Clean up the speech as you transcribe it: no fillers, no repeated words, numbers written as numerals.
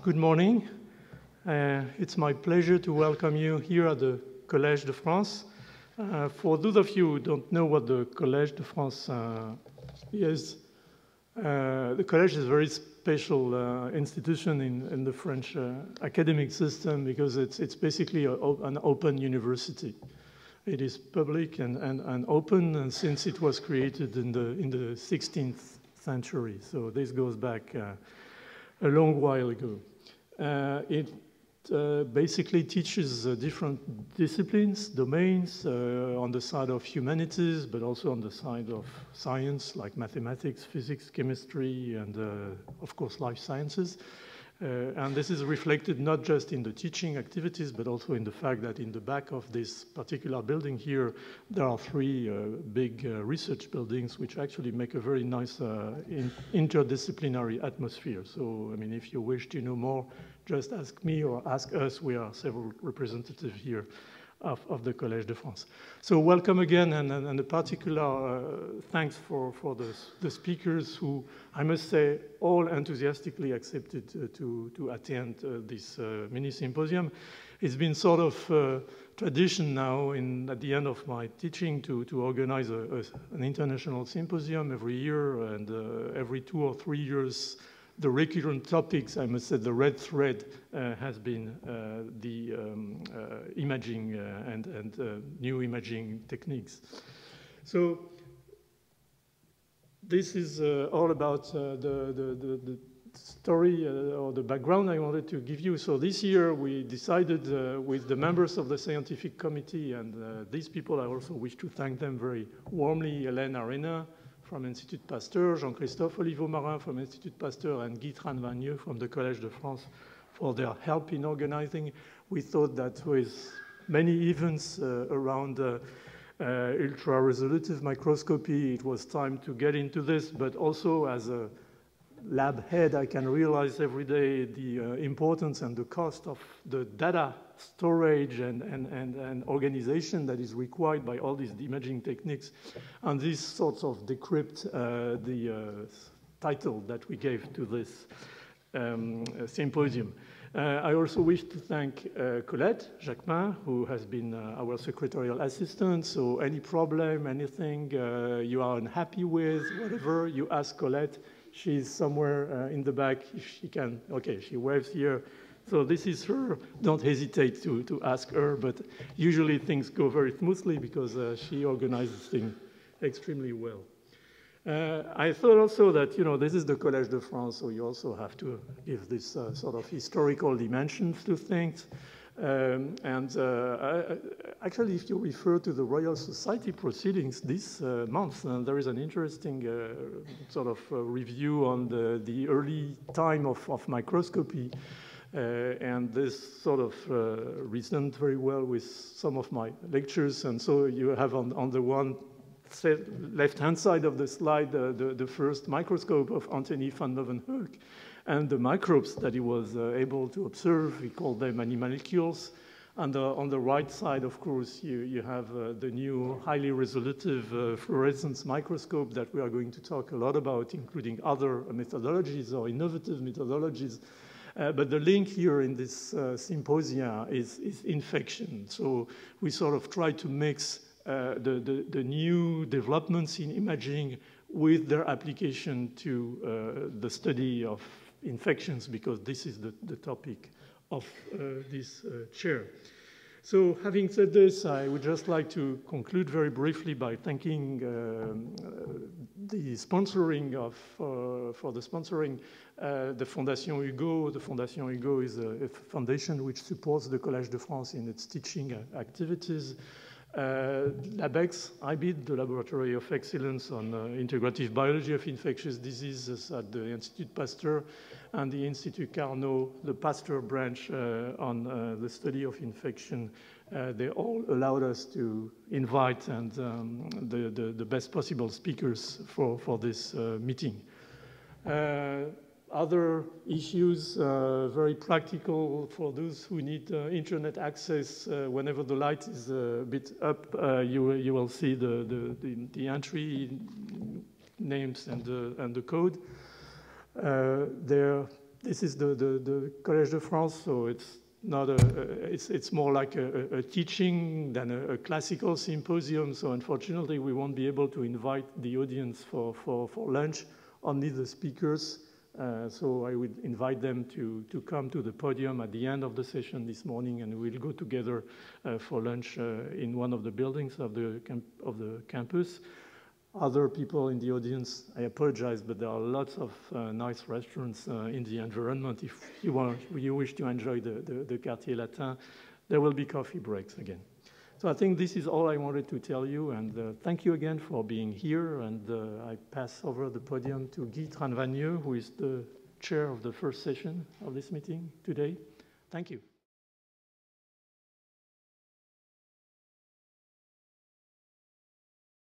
Good morning. It's my pleasure to welcome you here at the Collège de France. For those of you who don't know what the Collège de France is, the Collège is a very special institution in the French academic system because it's basically an open university. It is public and open, and since it was created in the 16th century, so this goes back a long while ago. It basically teaches different disciplines, domains, on the side of humanities, but also on the side of science, like mathematics, physics, chemistry, and of course life sciences. And this is reflected not just in the teaching activities, but also in the fact that in the back of this particular building here, there are three big research buildings, which actually make a very nice interdisciplinary atmosphere. So, I mean, if you wish to know more, just ask me or ask us. We are several representatives here of the Collège de France. So welcome again, and a particular thanks for the speakers who, I must say, all enthusiastically accepted to attend this mini symposium. It's been sort of tradition now at the end of my teaching to organize an international symposium every year, and every 2 or 3 years the recurrent topics, I must say, the red thread has been the imaging and new imaging techniques. So this is all about the story or the background I wanted to give you. So this year we decided with the members of the scientific committee, and these people I also wish to thank them very warmly, Hélène Arena from Institut Pasteur, Jean-Christophe Oliveau-Marin from Institut Pasteur, and Guy Tranvagneux from the Collège de France for their help in organizing. We thought that with many events around ultra-resolutive microscopy, it was time to get into this, but also as a lab head, I can realize every day the importance and the cost of the data storage and organization that is required by all these imaging techniques. And these sorts of decrypt the title that we gave to this symposium. I also wish to thank Colette Jacquemin, who has been our secretarial assistant. So any problem, anything you are unhappy with, whatever, you ask Colette. She's somewhere in the back, if she can. Okay, she waves here. So this is her. Don't hesitate to ask her, but usually things go very smoothly because she organizes things extremely well. I thought also that, you know, this is the Collège de France, so you also have to give this sort of historical dimensions to things. Actually, if you refer to the Royal Society proceedings this month, there is an interesting sort of review on the early time of microscopy. And this sort of reasoned very well with some of my lectures. And so you have on the one left-hand side of the slide the first microscope of Anthony van Leeuwenhoek, and the microbes that he was able to observe. He called them animalcules. And on the right side, of course, you have the new highly resolutive fluorescence microscope that we are going to talk a lot about, including other methodologies or innovative methodologies. But the link here in this symposia is infection. So we sort of try to mix the new developments in imaging with their application to the study of infections, because this is the topic of this chair. So having said this, I would just like to conclude very briefly by thanking the sponsoring for the sponsoring the Fondation Hugo. The Fondation Hugo is a foundation which supports the Collège de France in its teaching activities. LabEx, IBID, the Laboratory of Excellence on Integrative Biology of Infectious Diseases at the Institut Pasteur, and the Institut Carnot, the Pasteur branch on the study of infection. They all allowed us to invite and the best possible speakers for this meeting. Other issues, very practical for those who need internet access. Whenever the light is a bit up, you will see the entry names and the code. There This is the Collège de France, so it's not it's more like a teaching than a classical symposium. So unfortunately, we won't be able to invite the audience for lunch, only the speakers. So I would invite them to come to the podium at the end of the session this morning, and we'll go together for lunch in one of the buildings of the campus. Other people in the audience, I apologize, but there are lots of nice restaurants in the environment. If you wish to enjoy the Quartier Latin, there will be coffee breaks again. So I think this is all I wanted to tell you, and thank you again for being here. And I pass over the podium to Guy Tranvagneux, who is the chair of the first session of this meeting today. Thank you.